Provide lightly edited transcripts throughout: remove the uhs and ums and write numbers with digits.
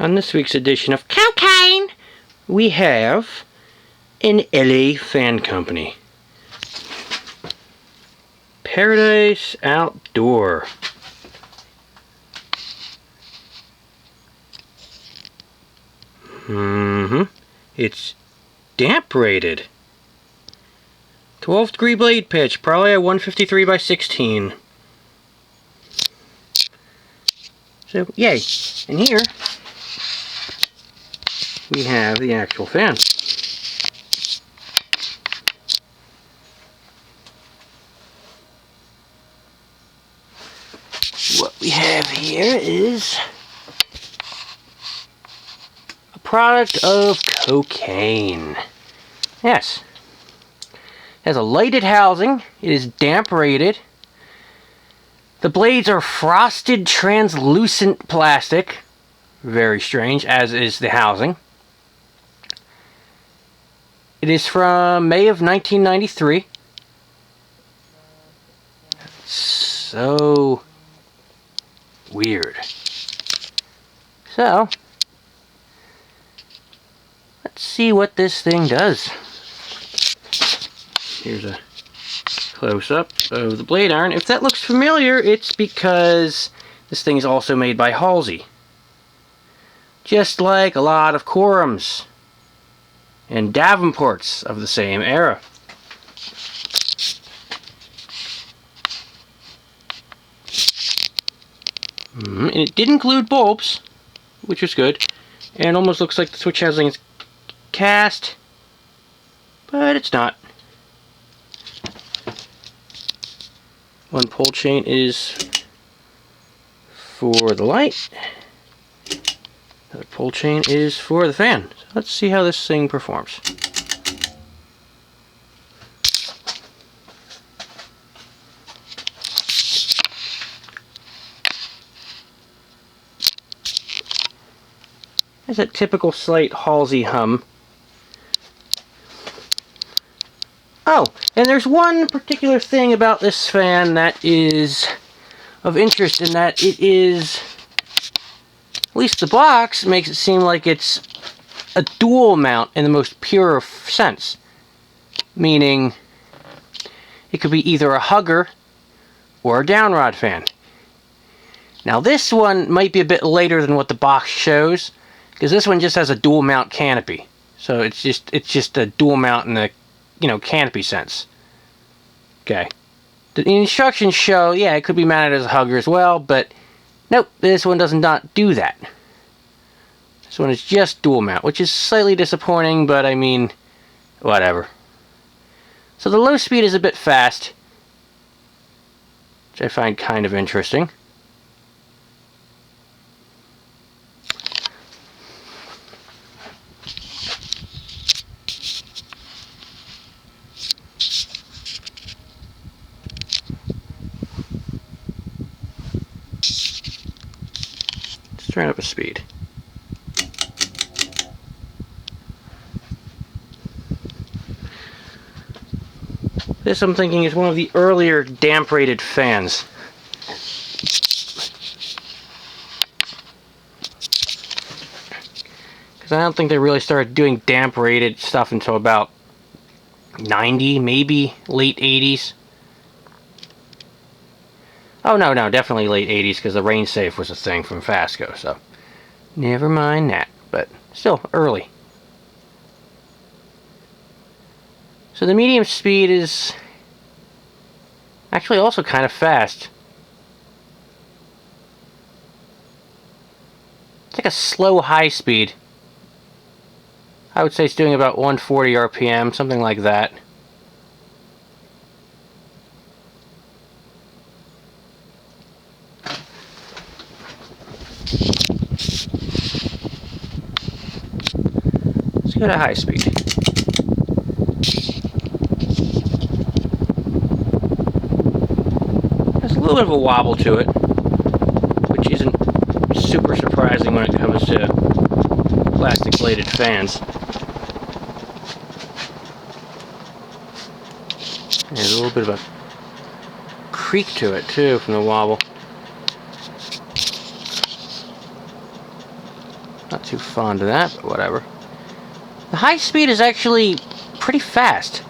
On this week's edition of Cocaine, we have an LA fan company. Paradise Outdoor. It's damp rated. 12-degree blade pitch, probably a 153 by 16. So, yay. And here we have the actual fan. What we have here is a product of cocaine. Yes. It has a lighted housing. It is damp rated. The blades are frosted translucent plastic. Very strange, as is the housing. It is from May of 1993. So weird. So, let's see what this thing does. Here's a close-up of the blade iron. If that looks familiar, it's because this thing is also made by Halsey. Just like a lot of Quorums and Davenports of the same era. And it did include bulbs, which was good. And it almost looks like the switch housing is cast, but it's not. One pull chain is for the light. Another pull chain is for the fan. So let's see how this thing performs. There's that typical slight Halsey hum. Oh, and there's one particular thing about this fan that is of interest, in that it is, at least the box makes it seem like it's a dual mount in the most pure sense. Meaning, it could be either a hugger or a downrod fan. Now this one might be a bit later than what the box shows, because this one just has a dual mount canopy. So it's just a dual mount in the, canopy sense. Okay. The instructions show, yeah, it could be mounted as a hugger as well, but nope, this one does not do that. This one is just dual mount, which is slightly disappointing, but I mean, whatever. So the low speed is a bit fast, which I find kind of interesting. Let's turn up a speed. This, I'm thinking, is one of the earlier damp rated fans. Because I don't think they really started doing damp rated stuff until about 90, maybe late 80s. Oh, no, definitely late 80s, because the rain safe was a thing from Fasco, so never mind that, but still early. So the medium speed is actually also kind of fast. It's like a slow high speed. I would say it's doing about 140 RPM, something like that. Let's go to high speed. There's a little bit of a wobble to it, which isn't super surprising when it comes to plastic bladed fans. There's a little bit of a creak to it too from the wobble. Not too fond of that, but whatever. The high speed is actually pretty fast.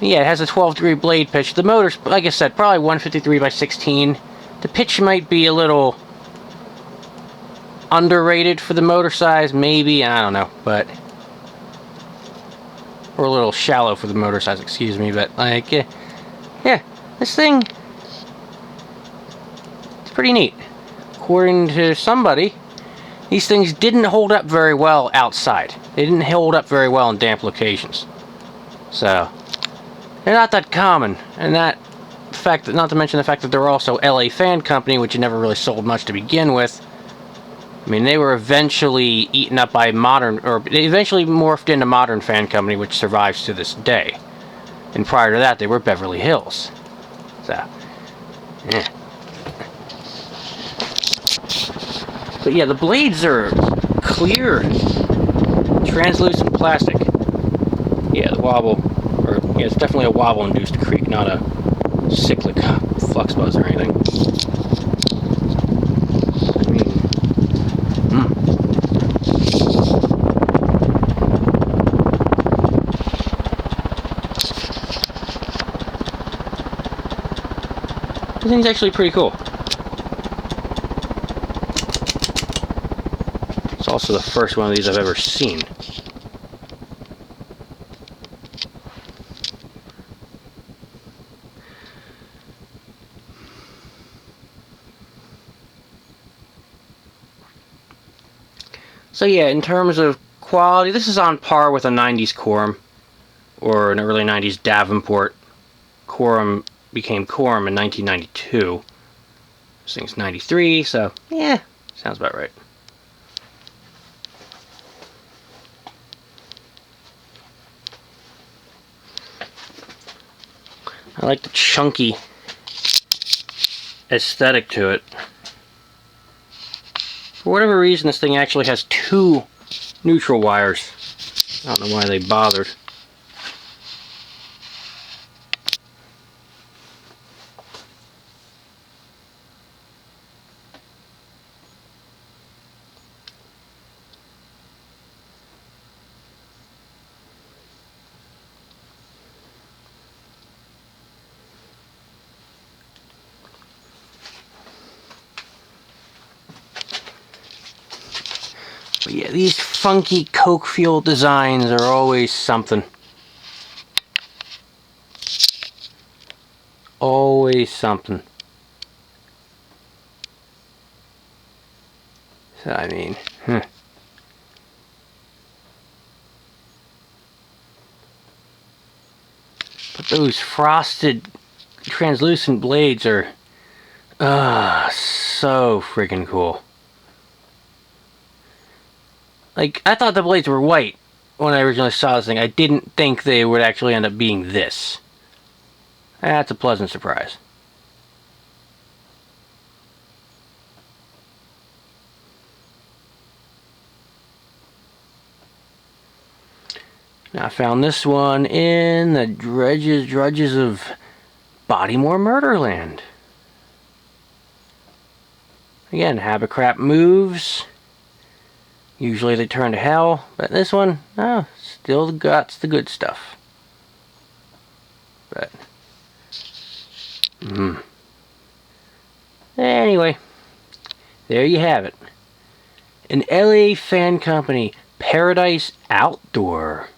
Yeah, it has a 12-degree blade pitch. The motor's, like I said, probably 153 by 16. The pitch might be a little underrated for the motor size, maybe, I don't know, but... Or a little shallow for the motor size, excuse me, but, like, yeah, this thing... It's pretty neat. According to somebody, these things didn't hold up very well outside. They didn't hold up very well in damp locations. So, they're not that common, and that fact, not to mention the fact that they're also LA Fan Company, which never really sold much to begin with. I mean, they were eventually eaten up by modern, or they eventually morphed into Modern Fan Company, which survives to this day. And prior to that, they were Beverly Hills. So, yeah. But yeah, the blades are clear, translucent plastic. Yeah, the wobble, or yeah, it's definitely a wobble-induced creak, not a cyclic flux buzz or anything. This thing's actually pretty cool. It's also the first one of these I've ever seen. So yeah, in terms of quality, this is on par with a 90s Quorum, or an early 90s Davenport. Quorum became Quorum in 1992. This thing's 93, so yeah, sounds about right. I like the chunky aesthetic to it. For whatever reason, this thing actually has 2 neutral wires. I don't know why they bothered. But yeah, these funky coke fuel designs are always something. Always something. So, I mean, But those frosted, translucent blades are, so freaking cool. Like, I thought the blades were white when I originally saw this thing. I didn't think they would actually end up being this. That's a pleasant surprise. Now, I found this one in the drudges of Bodymore Murderland. Again, Habicrap moves. Usually they turn to hell, but this one, still got the good stuff. But, anyway, there you have it. An LA Fan Company Paradise Outdoor.